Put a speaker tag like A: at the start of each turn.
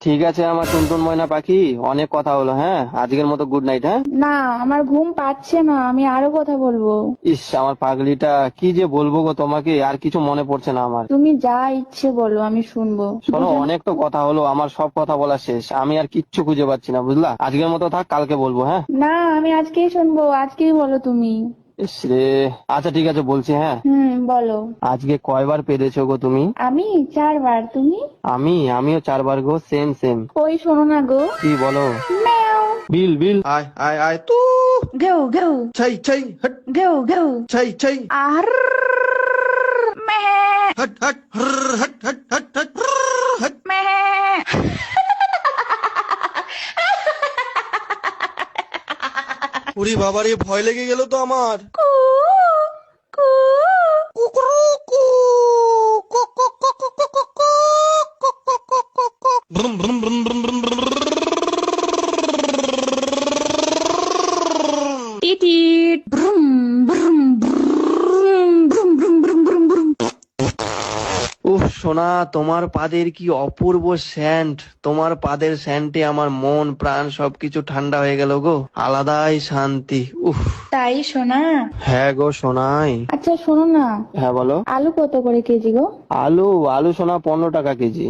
A: ঠিক আছে আমার টুনটুন ময়না পাখি, অনেক কথা হলো, হ্যাঁ আজকের মতো গুড নাইট। হ্যাঁ,
B: না, আমার ঘুম পাচ্ছে না, আমি আরো কথা বলবো।
A: ইস আমার পাগলিটা, কি যে বলবো গো তোমাকে, আর কিছু মনে পড়ছে না আমার।
B: তুমি যা ইচ্ছে বলো, আমি শুনবো।
A: শোনো, অনেক তো কথা হলো, আমার সব কথা বলা শেষ, আমি আর কিচ্ছু খুঁজে পাচ্ছি না, বুঝলা? আজকের মতো থাক, কালকে বলবো। হ্যাঁ,
B: না, আমি আজকেই শুনবো, আজকেই বলো তুমি।
A: ইস রে। আচ্ছা ঠিক আছে, বলছি। হ্যাঁ,
B: বলো।
A: আজকে কয়বার পেরেছো গো তুমি?
B: আমি 4 বার, তুমি?
A: আমিও 4বার গো, সেম সেম।
B: ওই শোনো না গো।
A: কি বলো?
B: ম্যাও।
A: বিল বিল।
C: আয় আয় আয় তু
B: গেও গেও
C: ছাই ছাই হট
B: গেও গেও।
C: ছাই ছাই
B: আর মে
C: হট হট হর হট হট হট হট হট।
B: মে।
C: ওরে বাবারে, ভয় লেগে গেল তো আমার।
B: কু কু।
C: কুকুরু কু কুক কুক কুক কুক কুক কুক কুক কুক কুক কুক কুক। ব্রুম ব্রুম ব্রুম ব্রুম ব্রুম ব্রুম।
B: টিটিট ব্রুম ব্রুম ব্রুম ব্রুম ব্রুম ব্রুম ব্রুম ব্রুম।
A: উফ সোনা, তোমার পাদের কি অপূর্ব স্যান্ট, তোমার পাদের স্যান্টে আমার মন প্রাণ সবকিছু ঠান্ডা হয়ে গেল গো, আলাদাই শান্তি। উফ।
B: তাই শোনা।
A: হ্যাঁ গো সোনাই।
B: আচ্ছা শোনো না,
A: হ্যাঁ বলো।
B: আলু কত করে কেজি গো?
A: আলু আলু সোনা 15 টাকা কেজি।